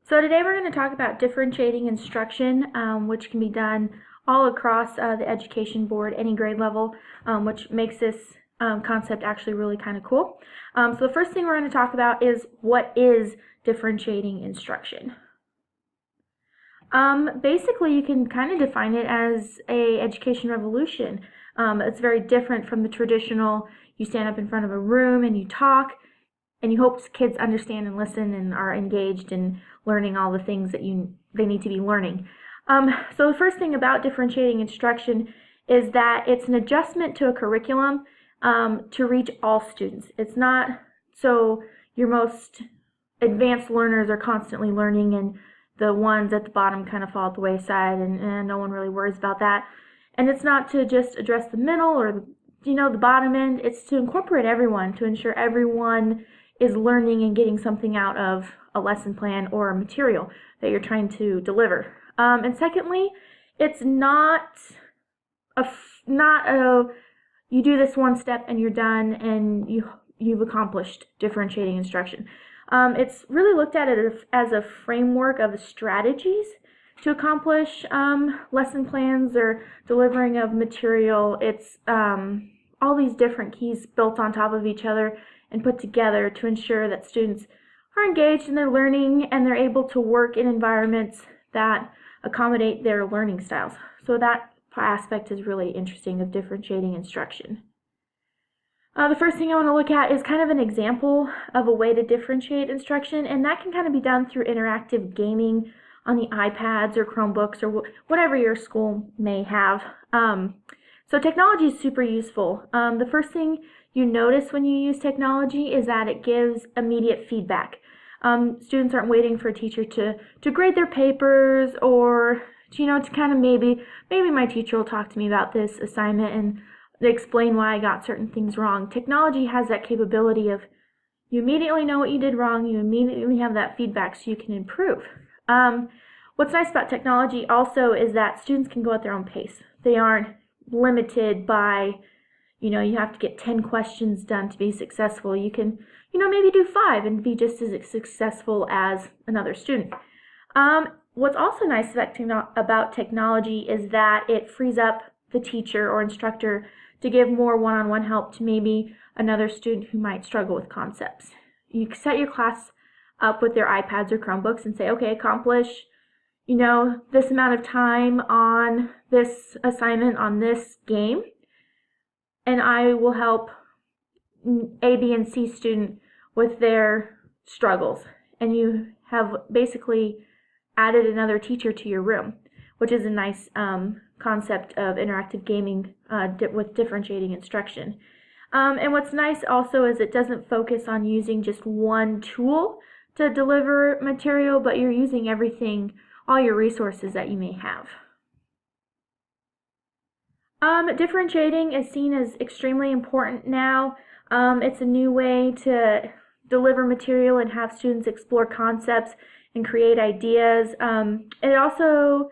So today we're going to talk about differentiating instruction, which can be done all across the education board, any grade level, which makes this concept actually really kind of cool. So the first thing we're going to talk about is what is differentiating instruction. Basically, you can kind of define it as a education revolution. It's very different from the traditional, you stand up in front of a room and you talk, and you hope kids understand and listen and are engaged in learning all the things that they need to be learning. So the first thing about differentiating instruction is that it's an adjustment to a curriculum to reach all students. It's not so your most advanced learners are constantly learning and the ones at the bottom kind of fall at the wayside, and no one really worries about that. And it's not to just address the middle or the bottom end. It's to incorporate everyone, to ensure everyone is learning and getting something out of a lesson plan or a material that you're trying to deliver. And secondly, it's not you do this one step and you're done and you've accomplished differentiating instruction. It's really looked at it as a framework of strategies to accomplish lesson plans or delivering of material. It's all these different keys built on top of each other and put together to ensure that students are engaged in their learning and they're able to work in environments that accommodate their learning styles. So that aspect is really interesting of differentiating instruction. The first thing I want to look at is kind of an example of a way to differentiate instruction, and that can kind of be done through interactive gaming on the iPads or Chromebooks or whatever your school may have. So technology is super useful. The first thing you notice when you use technology is that it gives immediate feedback. Students aren't waiting for a teacher to grade their papers or to kind of maybe my teacher will talk to me about this assignment and explain why I got certain things wrong. Technology has that capability of you immediately know what you did wrong, you immediately have that feedback so you can improve. What's nice about technology also is that students can go at their own pace. They aren't limited by you have to get 10 questions done to be successful. You can, maybe do 5 and be just as successful as another student. What's also nice about technology is that it frees up the teacher or instructor to give more one-on-one help to maybe another student who might struggle with concepts. You set your class up with their iPads or Chromebooks and say, okay, accomplish, this amount of time on this assignment on this game, and I will help A, B, and C student with their struggles. And you have basically added another teacher to your room, which is a nice concept of interactive gaming with differentiating instruction. And what's nice also is it doesn't focus on using just one tool to deliver material, but you're using everything, all your resources that you may have. Differentiating is seen as extremely important now. It's a new way to deliver material and have students explore concepts and create ideas. It also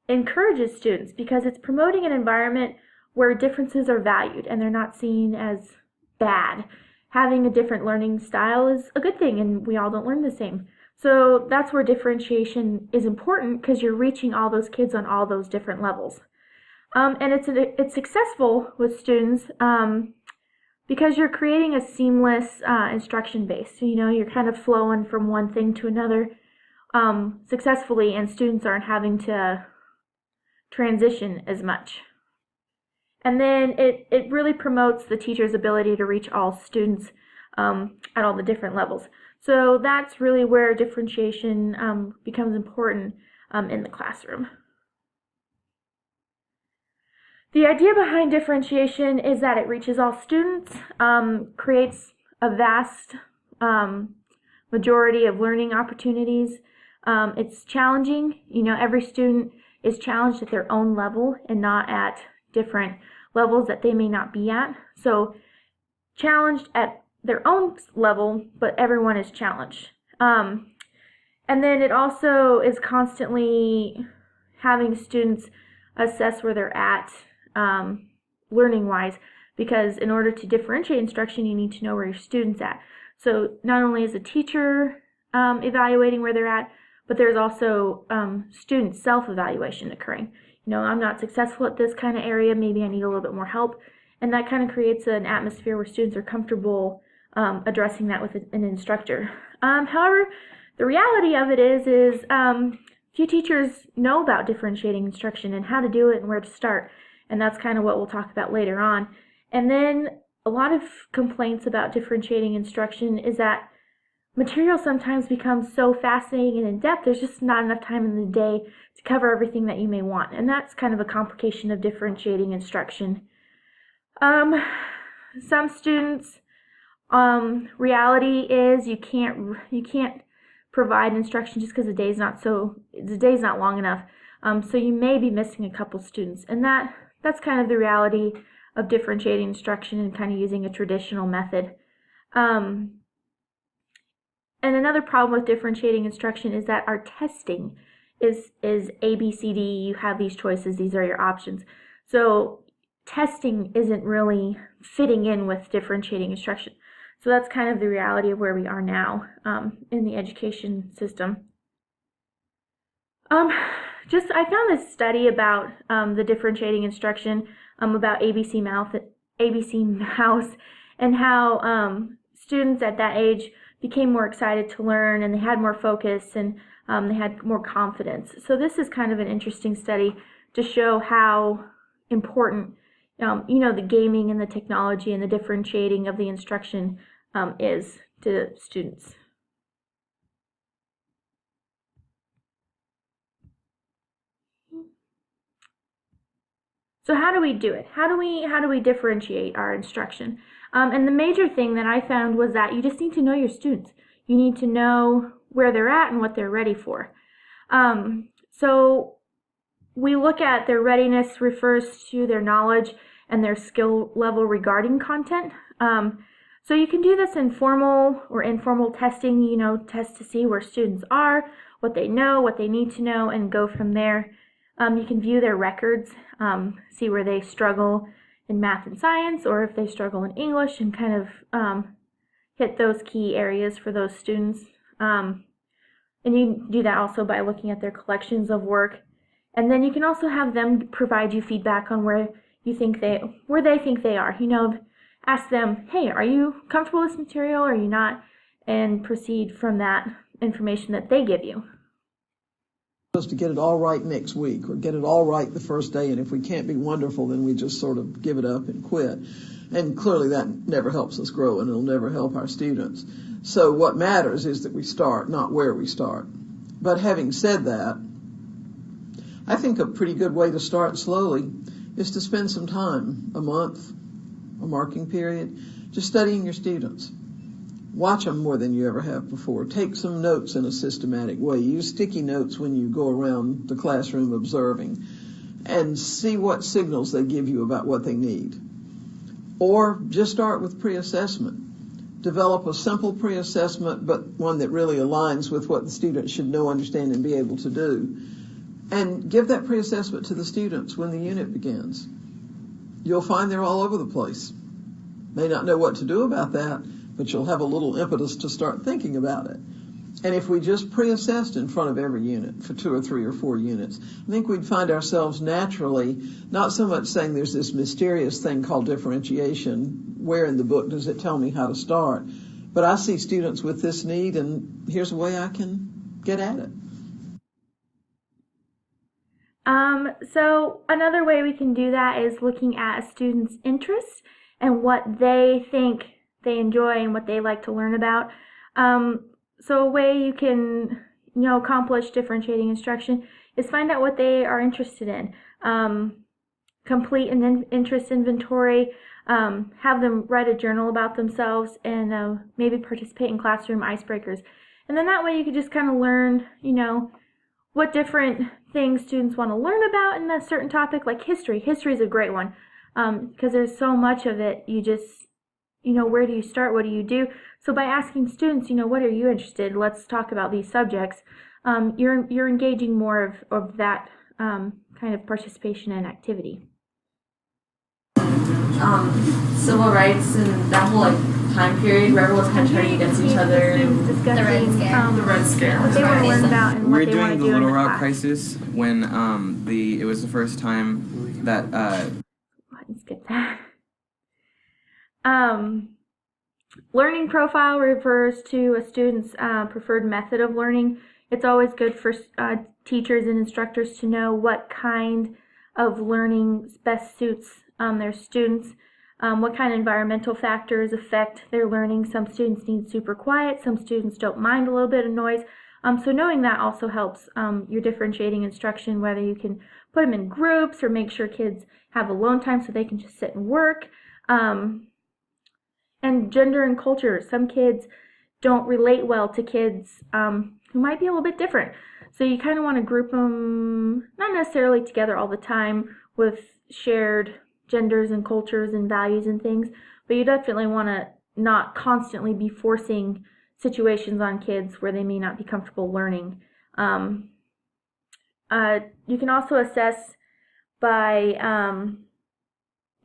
encourages students because it's promoting an environment where differences are valued and they're not seen as bad. Having a different learning style is a good thing, and we all don't learn the same. So that's where differentiation is important, because you're reaching all those kids on all those different levels. And it's successful with students because you're creating a seamless instruction base. So, you're kind of flowing from one thing to another successfully, and students aren't having to transition as much. And then it really promotes the teacher's ability to reach all students at all the different levels. So that's really where differentiation becomes important in the classroom. The idea behind differentiation is that it reaches all students, creates a vast majority of learning opportunities. It's challenging. Every student is challenged at their own level and not at different levels that they may not be at. So challenged at their own level, but everyone is challenged. And then it also is constantly having students assess where they're at learning-wise, because in order to differentiate instruction, you need to know where your student's at. So not only is the teacher evaluating where they're at, but there's also student self-evaluation occurring. I'm not successful at this kind of area, maybe I need a little bit more help, and that kind of creates an atmosphere where students are comfortable addressing that with an instructor. However, the reality of it is few teachers know about differentiating instruction and how to do it and where to start, and that's kind of what we'll talk about later on. And then a lot of complaints about differentiating instruction is that material sometimes becomes so fascinating and in-depth, there's just not enough time in the day to cover everything that you may want, and that's kind of a complication of differentiating instruction. Some students, reality is you can't provide instruction just because the day's not long enough. So you may be missing a couple students, and that's kind of the reality of differentiating instruction and kind of using a traditional method. And another problem with differentiating instruction is that our testing is A, B, C, D. You have these choices. These are your options. So testing isn't really fitting in with differentiating instruction. So that's kind of the reality of where we are now in the education system. I found this study about the differentiating instruction about ABC Mouse, and how students at that age became more excited to learn, and they had more focus, and they had more confidence. So this is kind of an interesting study to show how important the gaming and the technology and the differentiating of the instruction is to students. So how do we do it? How do we differentiate our instruction? And the major thing that I found was that you just need to know your students. You need to know where they're at and what they're ready for. So we look at their readiness refers to their knowledge and their skill level regarding content. So you can do this in formal or informal testing, test to see where students are, what they know, what they need to know, and go from there. You can view their records, see where they struggle in math and science, or if they struggle in English, and kind of hit those key areas for those students. And you do that also by looking at their collections of work. And then you can also have them provide you feedback on where they think they are. Ask them, hey, are you comfortable with this material, or are you not? And proceed from that information that they give you. To get it all right next week, or get it all right the first day, and if we can't be wonderful, then we just sort of give it up and quit. And clearly that never helps us grow, and it'll never help our students. So what matters is that we start, not where we start. But having said that, I think a pretty good way to start slowly is to spend some time, a month, a marking period, just studying your students. Watch them more than you ever have before. Take some notes in a systematic way. Use sticky notes when you go around the classroom observing, and see what signals they give you about what they need. Or just start with pre-assessment. Develop a simple pre-assessment, but one that really aligns with what the student should know, understand, and be able to do. And give that pre-assessment to the students when the unit begins. You'll find they're all over the place. May not know what to do about that, but you'll have a little impetus to start thinking about it. And if we just pre-assessed in front of every unit for 2 or 3 or 4 units, I think we'd find ourselves naturally not so much saying there's this mysterious thing called differentiation. Where in the book does it tell me how to start? But I see students with this need, and here's a way I can get at it. So another way we can do that is looking at a student's interests and what they think they enjoy and what they like to learn about. So a way you can, accomplish differentiating instruction is find out what they are interested in. Complete an interest inventory. Have them write a journal about themselves, and maybe participate in classroom icebreakers. And then that way you could just kind of learn, what different things students want to learn about in a certain topic, like history. History is a great one because there's so much of it. You just, where do you start? What do you do? So by asking students, what are you interested in? Let's talk about these subjects. You're engaging more of that kind of participation and activity. Civil rights and that whole time period where everyone's kind of turning against each other. The Red Scare. The Red Scare. What they want to learn about and what they want to do in the class. We were doing the Little Rock Crisis when it was the first time that skip that. Learning profile refers to a student's preferred method of learning. It's always good for teachers and instructors to know what kind of learning best suits their students, what kind of environmental factors affect their learning. Some students need super quiet, some students don't mind a little bit of noise. So knowing that also helps your differentiating instruction, whether you can put them in groups or make sure kids have alone time so they can just sit and work. And gender and culture. Some kids don't relate well to kids who might be a little bit different. So you kind of want to group them, not necessarily together all the time with shared genders and cultures and values and things, but you definitely want to not constantly be forcing situations on kids where they may not be comfortable learning. You can also assess by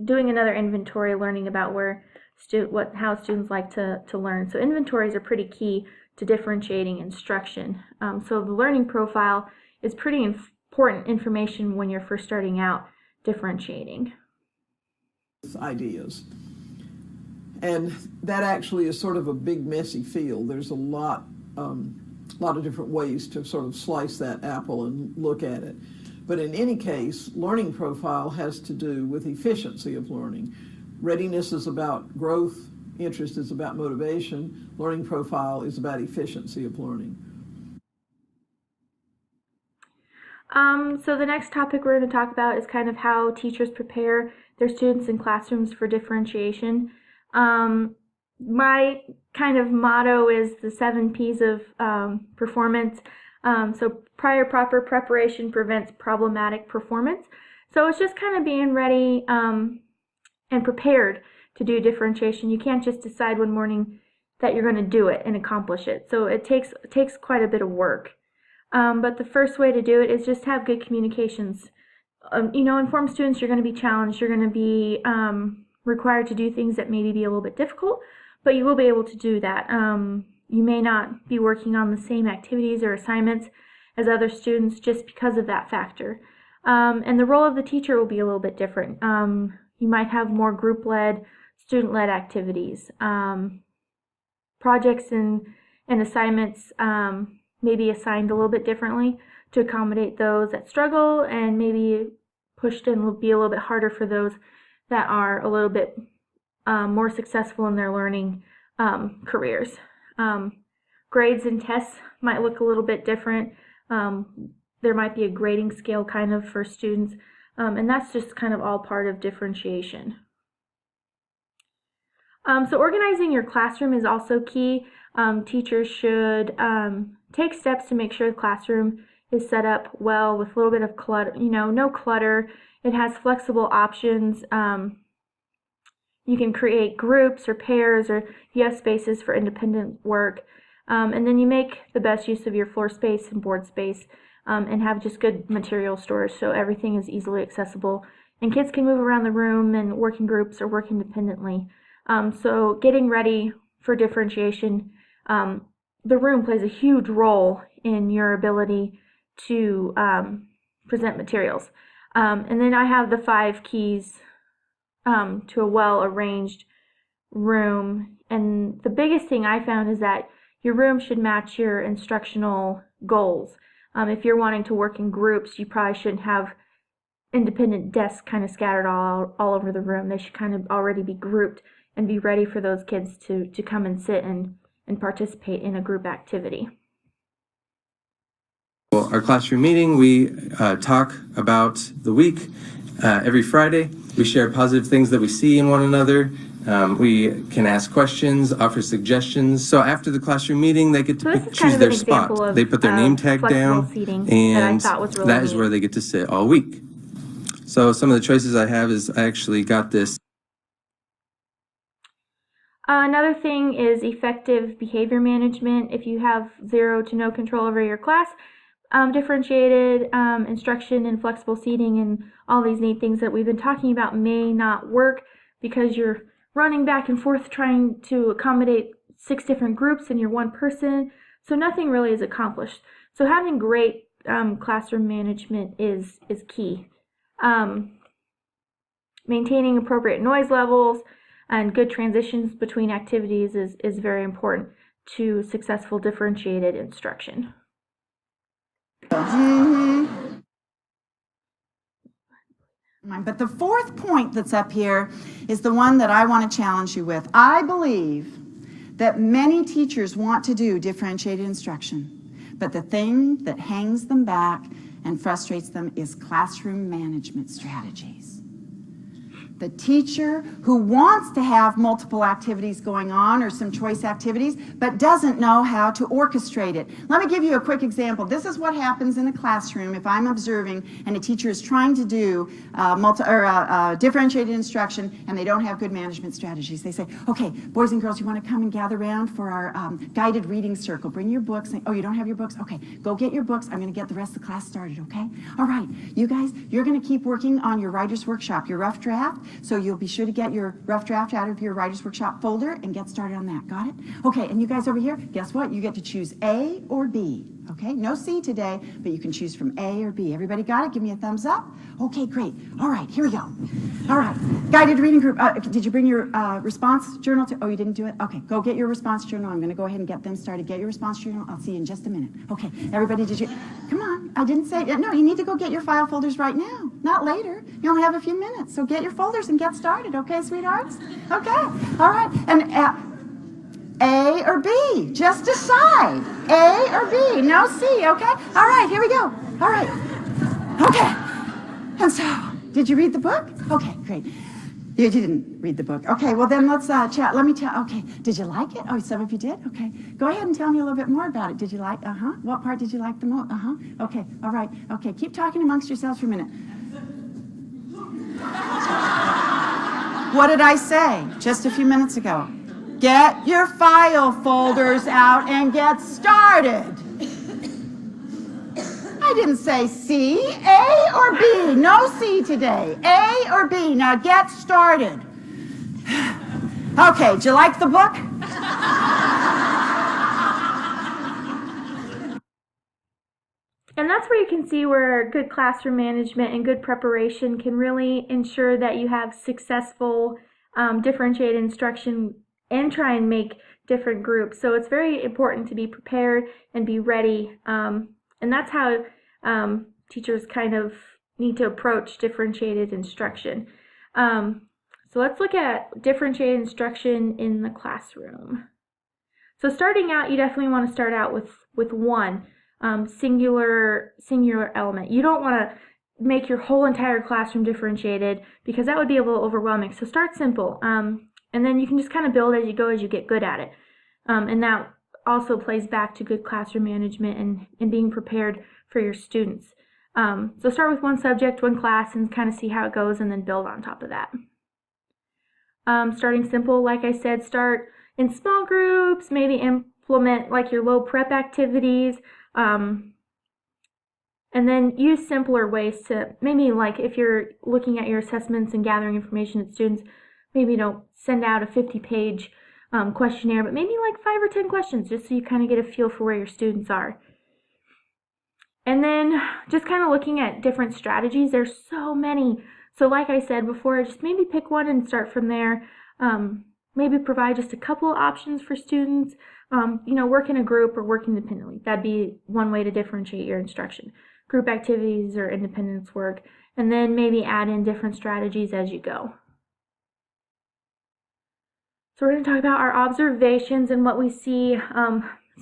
doing another inventory, learning about how students like to learn. So inventories are pretty key to differentiating instruction. So the learning profile is pretty important information when you're first starting out differentiating. Ideas. And that actually is sort of a big messy field. There's a lot of different ways to sort of slice that apple and look at it. But in any case, learning profile has to do with efficiency of learning. Readiness is about growth, interest is about motivation, learning profile is about efficiency of learning. So the next topic we're going to talk about is kind of how teachers prepare their students in classrooms for differentiation. My kind of motto is the 7 P's of performance. So prior proper preparation prevents problematic performance. So it's just kind of being ready and prepared to do differentiation. You can't just decide one morning that you're going to do it and accomplish it. So it takes quite a bit of work. But the first way to do it is just have good communications. Inform students you're going to be challenged. You're going to be required to do things that maybe be a little bit difficult, but you will be able to do that. You may not be working on the same activities or assignments as other students just because of that factor. And the role of the teacher will be a little bit different. You might have more group-led, student-led activities. Projects and assignments may be assigned a little bit differently to accommodate those that struggle, and maybe pushed in will be a little bit harder for those that are a little bit more successful in their learning careers. Grades and tests might look a little bit different. There might be a grading scale kind of for students, and that's just kind of all part of differentiation. So organizing your classroom is also key. Teachers should take steps to make sure the classroom is set up well with a little bit of clutter, no clutter. It has flexible options. You can create groups or pairs, or you have spaces for independent work. And then you make the best use of your floor space and board space, and have just good material storage so everything is easily accessible. And kids can move around the room and work in groups or work independently. So getting ready for differentiation, the room plays a huge role in your ability to present materials. And then I have the 5 keys to a well-arranged room. And the biggest thing I found is that your room should match your instructional goals. If you're wanting to work in groups, you probably shouldn't have independent desks kind of scattered all over the room. They should kind of already be grouped and be ready for those kids to come and sit and participate in a group activity. Well, our classroom meeting, we talk about the week every Friday. We share positive things that we see in one another. We can ask questions, offer suggestions. So after the classroom meeting, they get to choose their spot. They put their name tag down, and that is where they get to sit all week. So some of the choices I have is I actually got this. Another thing is effective behavior management. If you have 0 to no control over your class, differentiated instruction and flexible seating and all these neat things that we've been talking about may not work because you're running back and forth trying to accommodate 6 different groups and you're one person. So nothing really is accomplished. So having great classroom management is key. Maintaining appropriate noise levels and good transitions between activities is very important to successful differentiated instruction. But the fourth point that's up here is the one that I want to challenge you with. I believe that many teachers want to do differentiated instruction, but the thing that hangs them back and frustrates them is classroom management strategies. The teacher who wants to have multiple activities going on or some choice activities, but doesn't know how to orchestrate it. Let me give you a quick example. This is what happens in a classroom if I'm observing and a teacher is trying to do differentiated instruction and they don't have good management strategies. They say, okay, boys and girls, you want to come and gather around for our guided reading circle. Bring your books. And, oh, you don't have your books? Okay, go get your books. I'm going to get the rest of the class started, okay? All right, you guys, you're going to keep working on your writer's workshop, your rough draft. So you'll be sure to get your rough draft out of your writer's workshop folder and get started on that. Got it? Okay, and you guys over here, guess what? You get to choose A or B. Okay, no C today, but you can choose from A or B. Everybody got it? Give me a thumbs up. Okay, great. All right, here we go. All right, guided reading group. Did you bring your response journal? Oh, you didn't do it? Okay, go get your response journal. I'm going to go ahead and get them started. Get your response journal. I'll see you in just a minute. Okay, everybody, did you? Come on. I didn't say, no, you need to go get your file folders right now, not later. You only have a few minutes, so get your folders and get started, okay, sweethearts? Okay, all right. And A or B, just decide. A or B, no C, okay? All right, here we go. All right. Okay. And so, did you read the book? Okay, great. You didn't read the book. Okay, well then let's chat. Let me tell, okay, did you like it? Oh, some of you did? Okay. Go ahead and tell me a little bit more about it. Did you like, what part did you like the most? Okay, all right. Okay, keep talking amongst yourselves for a minute. What did I say just a few minutes ago? Get your file folders out and get started. I didn't say C, A or B. No C today. A or B. Now get started. Okay, did you like the book? And that's where you can see where good classroom management and good preparation can really ensure that you have successful differentiated instruction and try and make different groups. So it's very important to be prepared and be ready. And that's how teachers kind of need to approach differentiated instruction. So let's look at differentiated instruction in the classroom. So starting out, you definitely want to start out with one singular element. You don't want to make your whole entire classroom differentiated because that would be a little overwhelming. So start simple, and then you can just kind of build as you go as you get good at it. And that also plays back to good classroom management and being prepared for your students. So start with one subject, one class, and kind of see how it goes and then build on top of that. Starting simple, like I said, start in small groups, maybe implement like your low prep activities, and then use simpler ways to maybe, like if you're looking at your assessments and gathering information at students, maybe don't send out a 50-page questionnaire, but maybe like 5 or 10 questions just so you kind of get a feel for where your students are. And then just kind of looking at different strategies. There's so many. So like I said before, just maybe pick one and start from there. Maybe provide just a couple of options for students. Work in a group or work independently. That'd be one way to differentiate your instruction. Group activities or independence work. And then maybe add in different strategies as you go. So we're going to talk about our observations and what we see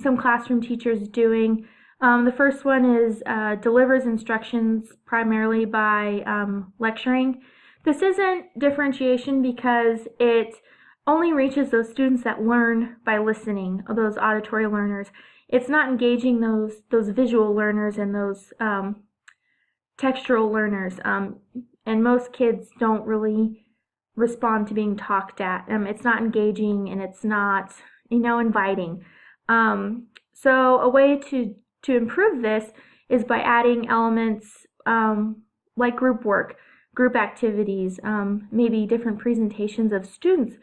some classroom teachers doing. The first one is delivers instructions primarily by lecturing. This isn't differentiation because it only reaches those students that learn by listening, those auditory learners. It's not engaging those visual learners and those textural learners. And most kids don't really respond to being talked at. It's not engaging and it's not, inviting. So a way to improve this is by adding elements like group work. group activities, maybe different presentations of students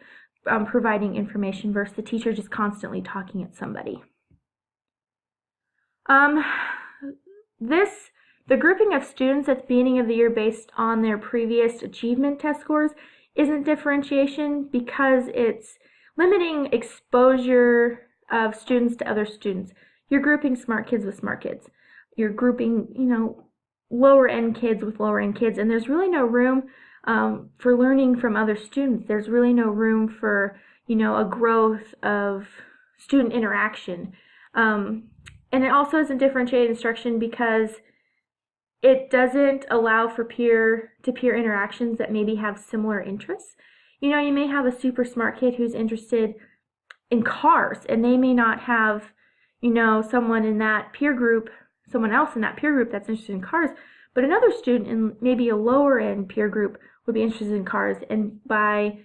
providing information versus the teacher just constantly talking at somebody. The grouping of students at the beginning of the year based on their previous achievement test scores isn't differentiation because it's limiting exposure of students to other students. You're grouping smart kids with smart kids. You're grouping, lower end kids with lower end kids, and there's really no room for learning from other students. There's really no room for, a growth of student interaction. And it also isn't differentiated instruction because it doesn't allow for peer-to-peer interactions that maybe have similar interests. You may have a super smart kid who's interested in cars, and they may not have, someone in that peer group, someone else in that peer group that's interested in cars, but another student in maybe a lower end peer group would be interested in cars. And by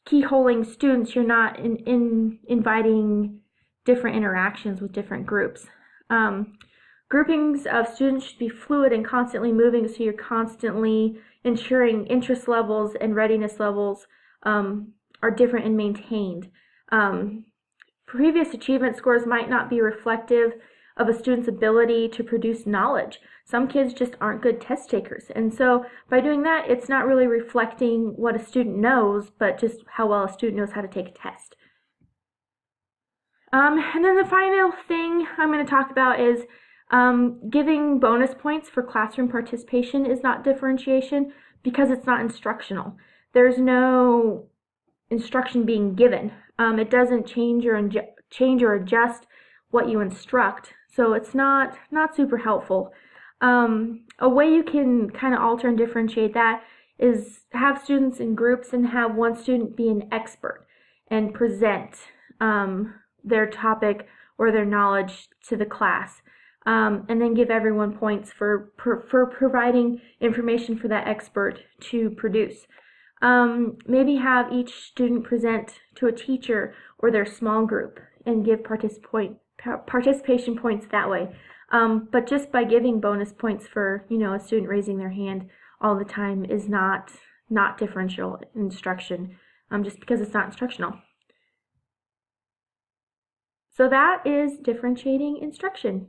keyholing students, you're not inviting different interactions with different groups. Groupings of students should be fluid and constantly moving, so you're constantly ensuring interest levels and readiness levels are different and maintained. Previous achievement scores might not be reflective of a student's ability to produce knowledge. Some kids just aren't good test takers, and so by doing that, it's not really reflecting what a student knows, but just how well a student knows how to take a test. And then the final thing I'm going to talk about is giving bonus points for classroom participation is not differentiation because it's not instructional. There's no instruction being given. It doesn't change or adjust what you instruct, so it's not super helpful. A way you can kind of alter and differentiate that is have students in groups and have one student be an expert and present their topic or their knowledge to the class. And then give everyone points for providing information for that expert to produce. Maybe have each student present to a teacher or their small group and give participation points that way. But just by giving bonus points for a student raising their hand all the time is not differential instruction, just because it's not instructional. So that is differentiating instruction.